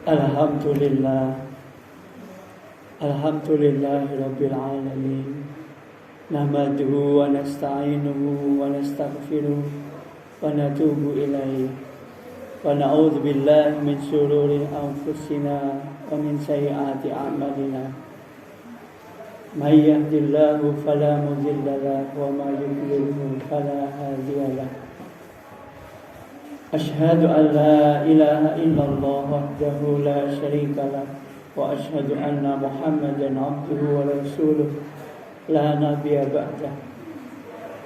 Alhamdulillah, Alhamdulillahirabbil alamin. Nahmaduhu wa nasta'inuhu wa nastaghfiruh wa natubu ilaihi wa na'udzu billahi min shururi anfusina wa min sayyiati a'malina. May yahdihillahu fala mudilla lahu wa may yudlilhu fala hadiya lahu. Asyhadu an la ilaha illallah wahdahu la syarika lah wa asyhadu anna Muhammadan abduhu wa rasuluh la nabiyya ba'dah.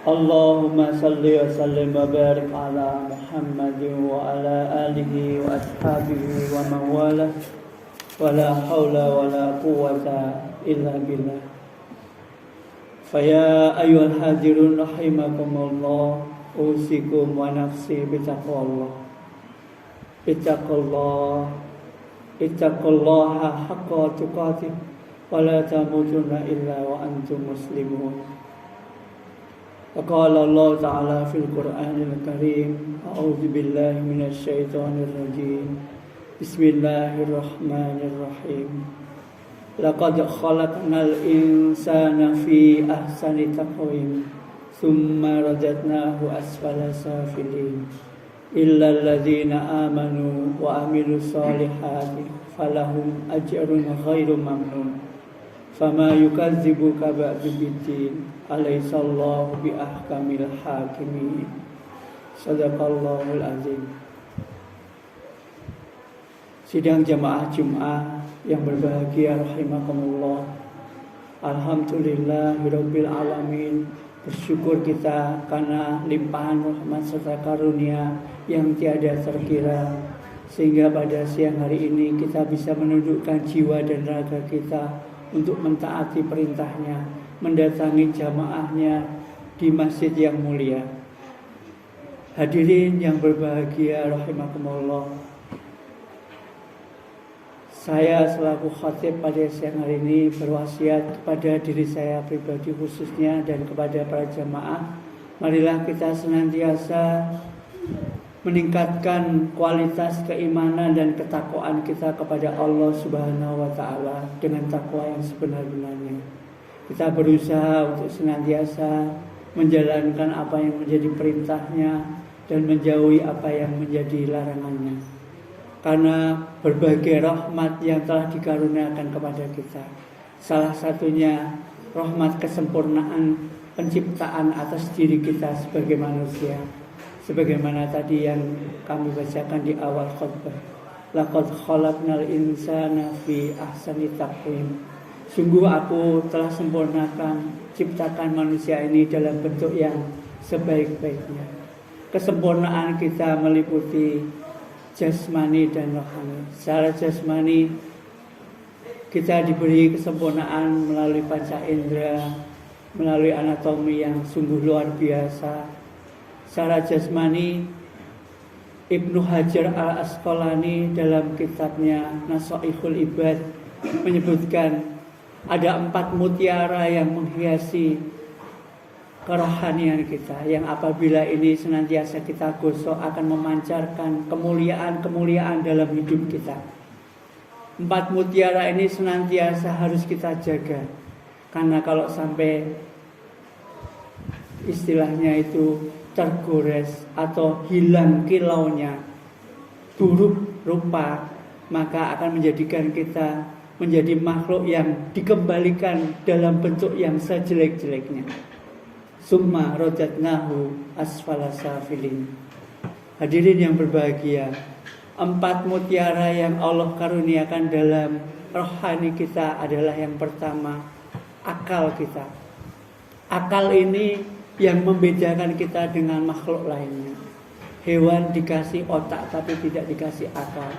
Allahumma salli wa sallim wa barik ala Muhammadin wa ala alihi wa ashabihi wa man wala wa la hawla wa la quwwata illa billah. Faya ayyuhal hadirun rahimakumullah, usikum wa nafsi bittaqwallah. Ittaqullaha haqqa tuqatih wa la tamutunna illa wa antum muslimun. Qala Allah Ta'ala fil Qur'anil Karim, a'udzu billahi minasy syaithanir rajim. Bismillahirrahmanirrahim. Laqad khalaqnal insana fi ahsani taqwim Thumma radadnahu asfala safilin illa alladhina amanu wa amilus solihati falahum ajrun ghairu mamnun fama yukadzibuka ba'du biddin alaysallahu bi ahkamil hakimin. Sadaqallahul azim. Sidang jamaah Jum'ah yang berbahagia rahimakumullah. Alhamdulillahirabbil alamin. Bersyukur kita karena limpahan rahmat serta karunia yang tiada terkira, sehingga pada siang hari ini kita bisa menundukkan jiwa dan raga kita untuk mentaati perintahnya, mendatangi jamaahnya di masjid yang mulia. Hadirin yang berbahagia rahimakumullah, saya selaku khatib pada siang hari ini berwasiat kepada diri saya pribadi khususnya dan kepada para jamaah, marilah kita senantiasa meningkatkan kualitas keimanan dan ketakwaan kita kepada Allah Subhanahu wa Ta'ala dengan takwa yang sebenar-benarnya. Kita berusaha untuk senantiasa menjalankan apa yang menjadi perintahnya dan menjauhi apa yang menjadi larangannya, karena berbagai rahmat yang telah dikaruniakan kepada kita. Salah satunya rahmat kesempurnaan penciptaan atas diri kita sebagai manusia. Sebagaimana tadi yang kami bacakan di awal khutbah. Laqad khalaqnal insana fi ahsani taqwim. Sungguh aku telah sempurnakan, ciptakan manusia ini dalam bentuk yang sebaik-baiknya. Kesempurnaan kita meliputi jasmani dan rohani. Secara jasmani kita diberi kesempurnaan melalui panca indera, melalui anatomi yang sungguh luar biasa. Secara jasmani, Ibnu Hajar al-Asqalani dalam kitabnya Nasaihul Ibad menyebutkan ada 4 mutiara yang menghiasi kerohanian kita, yang apabila ini senantiasa kita gosok akan memancarkan kemuliaan-kemuliaan dalam hidup kita. 4 mutiara ini senantiasa harus kita jaga, karena kalau sampai istilahnya itu tergores atau hilang kilaunya, buruk rupa, maka akan menjadikan kita menjadi makhluk yang dikembalikan dalam bentuk yang sejelek-jeleknya. Summa radadnahu asfala safilin. Hadirin yang berbahagia, 4 mutiara yang Allah karuniakan dalam rohani kita adalah yang pertama, akal kita. Akal ini yang membedakan kita dengan makhluk lainnya. Hewan dikasih otak tapi tidak dikasih akal.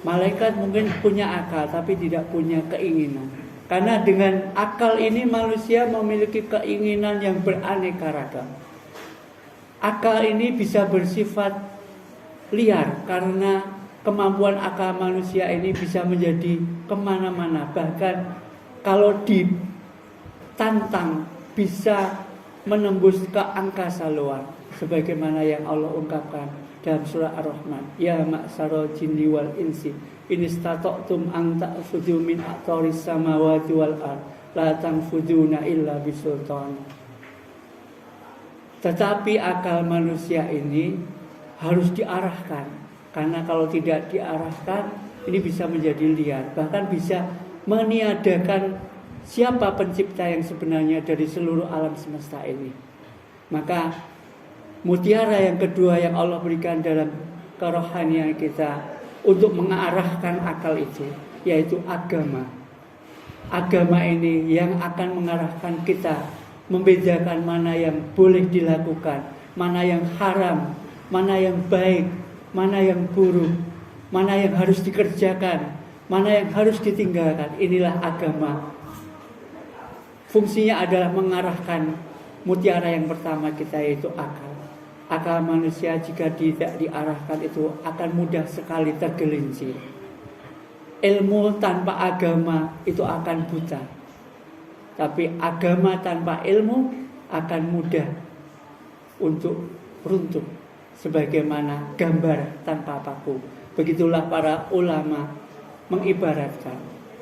Malaikat mungkin punya akal tapi tidak punya keinginan. Karena dengan akal ini manusia memiliki keinginan yang beraneka ragam. Akal ini bisa bersifat liar karena kemampuan akal manusia ini bisa menjadi kemana-mana. Bahkan kalau ditantang bisa menembus ke angkasa luar. Sebagaimana yang Allah ungkapkan, dalam surah Ar-Rahman, ya ma'syarul jinni wal insi in istata'tum an ta'khudhu min aqtaris samawati wal ard la tanfuduna illa bisultan. Tetapi akal manusia ini harus diarahkan, karena kalau tidak diarahkan ini bisa menjadi liar, bahkan bisa meniadakan siapa pencipta yang sebenarnya dari seluruh alam semesta ini. Maka mutiara yang kedua yang Allah berikan dalam kerohanian kita untuk mengarahkan akal itu, yaitu agama. Agama ini yang akan mengarahkan kita, membedakan mana yang boleh dilakukan, mana yang haram, mana yang baik, mana yang buruk, mana yang harus dikerjakan, mana yang harus ditinggalkan. Inilah agama. Fungsinya adalah mengarahkan mutiara yang pertama kita, yaitu akal. Akal manusia jika tidak diarahkan itu akan mudah sekali tergelincir. Ilmu tanpa agama itu akan buta. Tapi agama tanpa ilmu akan mudah untuk runtuh, sebagaimana gambar tanpa paku. Begitulah para ulama mengibaratkan.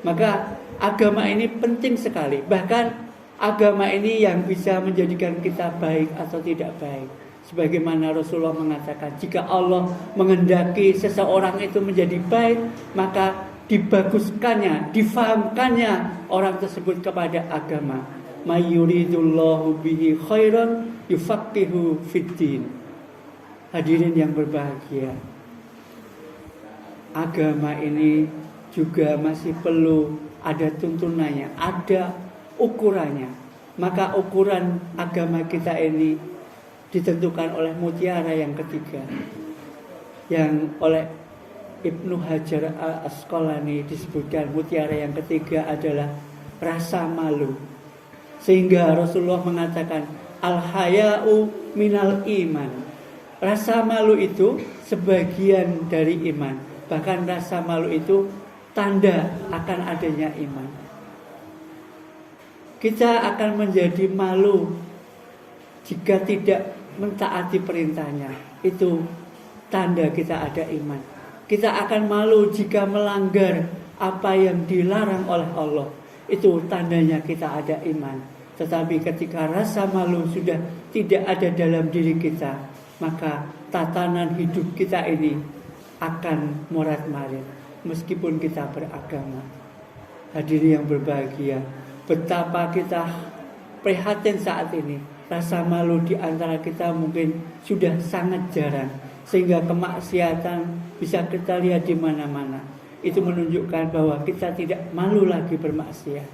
Maka agama ini penting sekali. Bahkan agama ini yang bisa menjadikan kita baik atau tidak baik. Sebagaimana Rasulullah mengatakan, jika Allah menghendaki seseorang itu menjadi baik, maka dibaguskannya, difahamkannya orang tersebut kepada agama. May yuridullahu bihi khairan yufaqihu fiddin. Hadirin yang berbahagia, agama ini juga masih perlu ada tuntunannya, ada ukurannya. Maka ukuran agama kita ini ditentukan oleh mutiara yang ketiga, yang oleh Ibnu Hajar Al-Asqalani disebutkan mutiara yang ketiga adalah rasa malu. Sehingga Rasulullah mengatakan al-haya'u minal iman. Rasa malu itu sebagian dari iman. Bahkan rasa malu itu tanda akan adanya iman. Kita akan menjadi malu jika tidak mentaati perintahnya. Itu tanda kita ada iman. Kita akan malu jika melanggar apa yang dilarang oleh Allah. Itu tandanya kita ada iman. Tetapi ketika rasa malu sudah tidak ada dalam diri kita, maka tatanan hidup kita ini akan morat-marit meskipun kita beragama. Hadirin yang berbahagia, betapa kita prihatin saat ini. Rasa malu di antara kita mungkin sudah sangat jarang, sehingga kemaksiatan bisa kita lihat di mana-mana. Itu menunjukkan bahwa kita tidak malu lagi bermaksiat.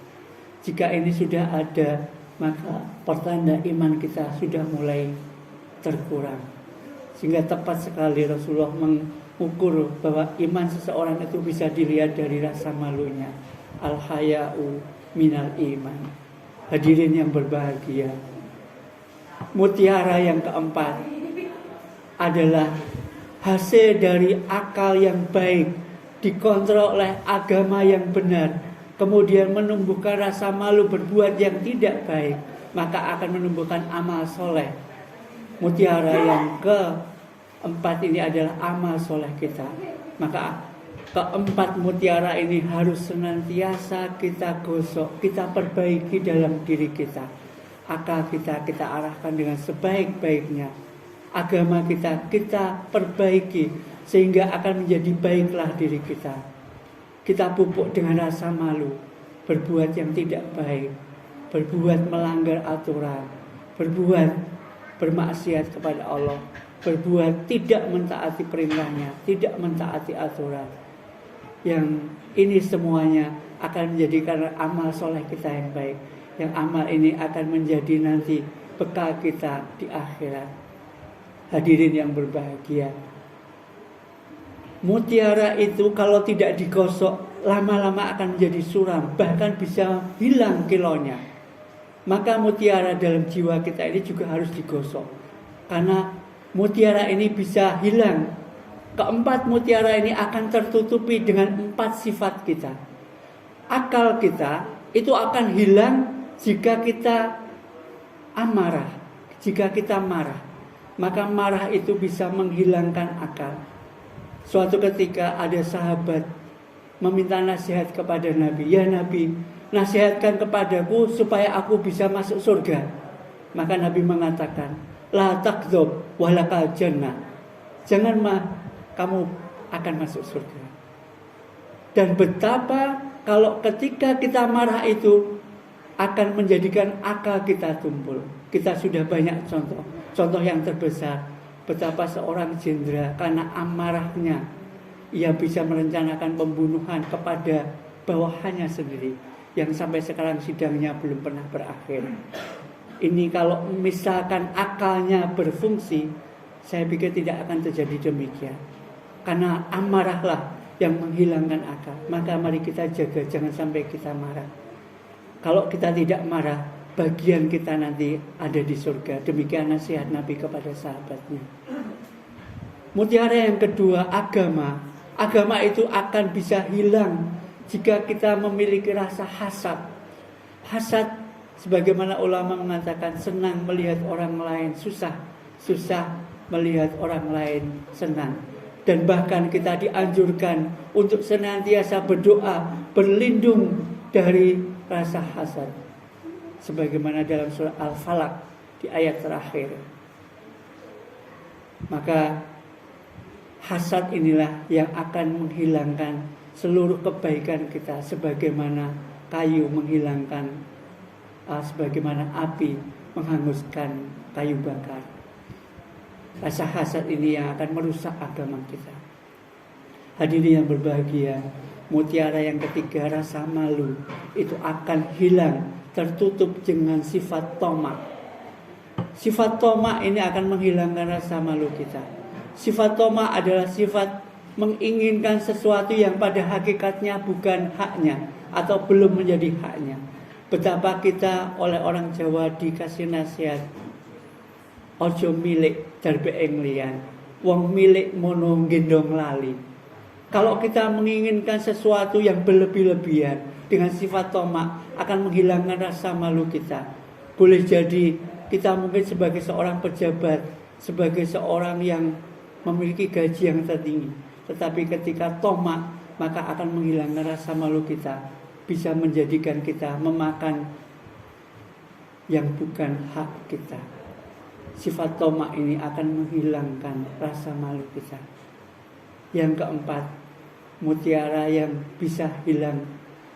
Jika ini sudah ada, maka pertanda iman kita sudah mulai terkurang. Sehingga tepat sekali Rasulullah mengukur bahwa iman seseorang itu bisa dilihat dari rasa malunya. Al-haya'u minal iman. Hadirin yang berbahagia, mutiara yang keempat adalah hasil dari akal yang baik, dikontrol oleh agama yang benar, kemudian menumbuhkan rasa malu berbuat yang tidak baik, maka akan menumbuhkan amal soleh. Mutiara yang keempat ini adalah amal soleh kita. Maka keempat mutiara ini harus senantiasa kita gosok, kita perbaiki dalam diri kita. Akal kita arahkan dengan sebaik-baiknya. Agama kita perbaiki sehingga akan menjadi baiklah diri kita. Kita pupuk dengan rasa malu, berbuat yang tidak baik, berbuat melanggar aturan, berbuat bermaksiat kepada Allah, berbuat tidak mentaati perintahnya, tidak mentaati aturan. Yang ini semuanya akan menjadikan amal soleh kita yang baik. Yang amal ini akan menjadi nanti bekal kita di akhirat. Hadirin yang berbahagia, mutiara itu kalau tidak digosok lama-lama akan menjadi suram, bahkan bisa hilang kilonya. Maka mutiara dalam jiwa kita ini juga harus digosok, karena mutiara ini bisa hilang. Keempat mutiara ini akan tertutupi dengan 4 sifat kita. Akal kita itu akan hilang jika kita amarah, jika kita marah. maka marah itu bisa menghilangkan akal. Suatu ketika ada sahabat meminta nasihat kepada Nabi, "Ya Nabi, nasihatkan kepadaku supaya aku bisa masuk surga." Maka Nabi mengatakan, "La takdzub walakal jannah." Jangan kamu akan masuk surga. Dan betapa kalau ketika kita marah itu akan menjadikan akal kita tumpul. Kita sudah banyak contoh. Contoh yang terbesar, betapa seorang jenderal karena amarahnya ia bisa merencanakan pembunuhan kepada bawahannya sendiri yang sampai sekarang sidangnya belum pernah berakhir. Ini kalau misalkan akalnya berfungsi, saya pikir tidak akan terjadi demikian. Karena amarahlah yang menghilangkan akal. Maka mari kita jaga jangan sampai kita marah. Kalau kita tidak marah, bagian kita nanti ada di surga. Demikian nasihat Nabi kepada sahabatnya. Mutiara yang kedua, agama. Agama itu akan bisa hilang jika kita memiliki rasa hasad. Hasad, sebagaimana ulama mengatakan, senang melihat orang lain susah, susah melihat orang lain senang. Dan bahkan kita dianjurkan untuk senantiasa berdoa, berlindung dari rasa hasad. Sebagaimana dalam surah Al-Falaq di ayat terakhir. Maka hasad inilah yang akan menghilangkan seluruh kebaikan kita, sebagaimana kayu menghilangkan, sebagaimana api menghanguskan kayu bakar. Rasa hasad ini yang akan merusak agama kita. Hadirin yang berbahagia, mutiara yang ketiga, rasa malu itu akan hilang, tertutup dengan sifat tamak. Sifat tamak ini akan menghilangkan rasa malu kita. Sifat tamak adalah sifat menginginkan sesuatu yang pada hakikatnya bukan haknya atau belum menjadi haknya. Betapa kita oleh orang Jawa dikasih nasihat, ojo milik darbe ing liyan, wong milik mono gendong lali. Kalau kita menginginkan sesuatu yang berlebih-lebihan dengan sifat tamak, akan menghilangkan rasa malu kita. Boleh jadi kita mungkin sebagai seorang pejabat, sebagai seorang yang memiliki gaji yang tertinggi, tetapi ketika tamak, maka akan menghilangkan rasa malu kita, bisa menjadikan kita memakan yang bukan hak kita. Sifat tamak ini akan menghilangkan rasa malu kita. Yang keempat, mutiara yang bisa hilang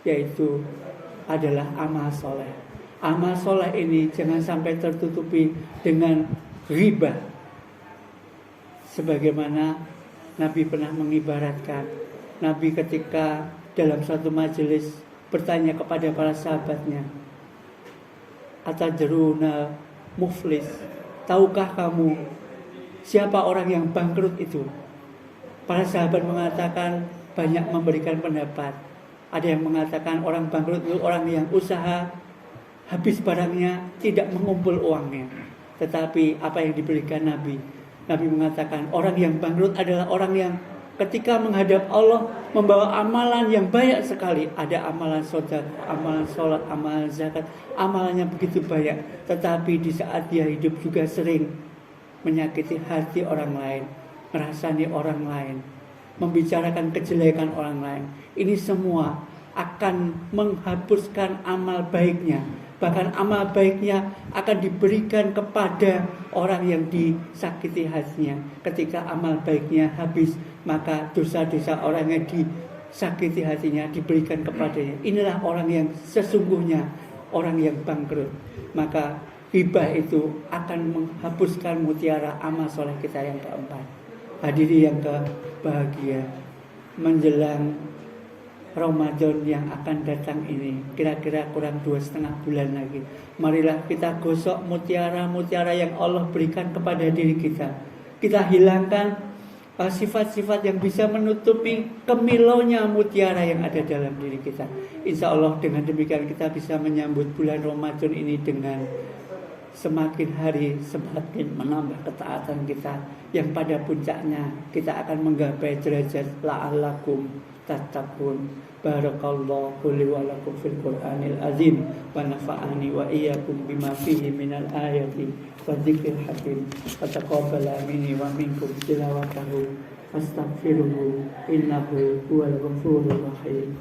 yaitu adalah amal soleh. Amal soleh ini jangan sampai tertutupi dengan riba. Sebagaimana Nabi pernah mengibaratkan, Nabi ketika dalam suatu majelis bertanya kepada para sahabatnya, "Atadruna muflis? Tahukah kamu siapa orang yang bangkrut itu?" Para sahabat mengatakan, banyak memberikan pendapat. Ada yang mengatakan orang bangkrut itu orang yang usaha, habis barangnya, tidak mengumpul uangnya. Tetapi apa yang diberikan Nabi? Nabi mengatakan orang yang bangkrut adalah orang yang ketika menghadap Allah membawa amalan yang banyak sekali. Ada amalan sedekah, amalan sholat, amalan zakat, amalannya begitu banyak. Tetapi di saat dia hidup juga sering menyakiti hati orang lain, merasani orang lain, membicarakan kejelekan orang lain. Ini semua akan menghapuskan amal baiknya. Bahkan amal baiknya akan diberikan kepada orang yang disakiti hatinya. Ketika amal baiknya habis, maka dosa-dosa orang yang disakiti hatinya diberikan kepadanya. Inilah orang yang sesungguhnya orang yang bangkrut. Maka hibah itu akan menghapuskan mutiara amal soleh kita yang keempat. Hadirin yang bahagia, menjelang Ramadan yang akan datang ini, kira-kira kurang 2,5 bulan lagi, marilah kita gosok mutiara-mutiara yang Allah berikan kepada diri kita. Kita hilangkan sifat-sifat yang bisa menutupi kemilaunya mutiara yang ada dalam diri kita. Insya Allah dengan demikian kita bisa menyambut bulan Ramadan ini dengan semakin hari semakin menambah ketaatan kita, yang pada puncaknya kita akan menggapai derajat la'allakum tattaqun. Barakallahu li wa lakum fil Qur'anil azim wa nafa'ani wa iyyakum bima fihi minal ayati wa dzikril hakim. Wa taqabbala minni wa minkum tilawatahu astaghfiruhu innahu huwal ghafurur rahim.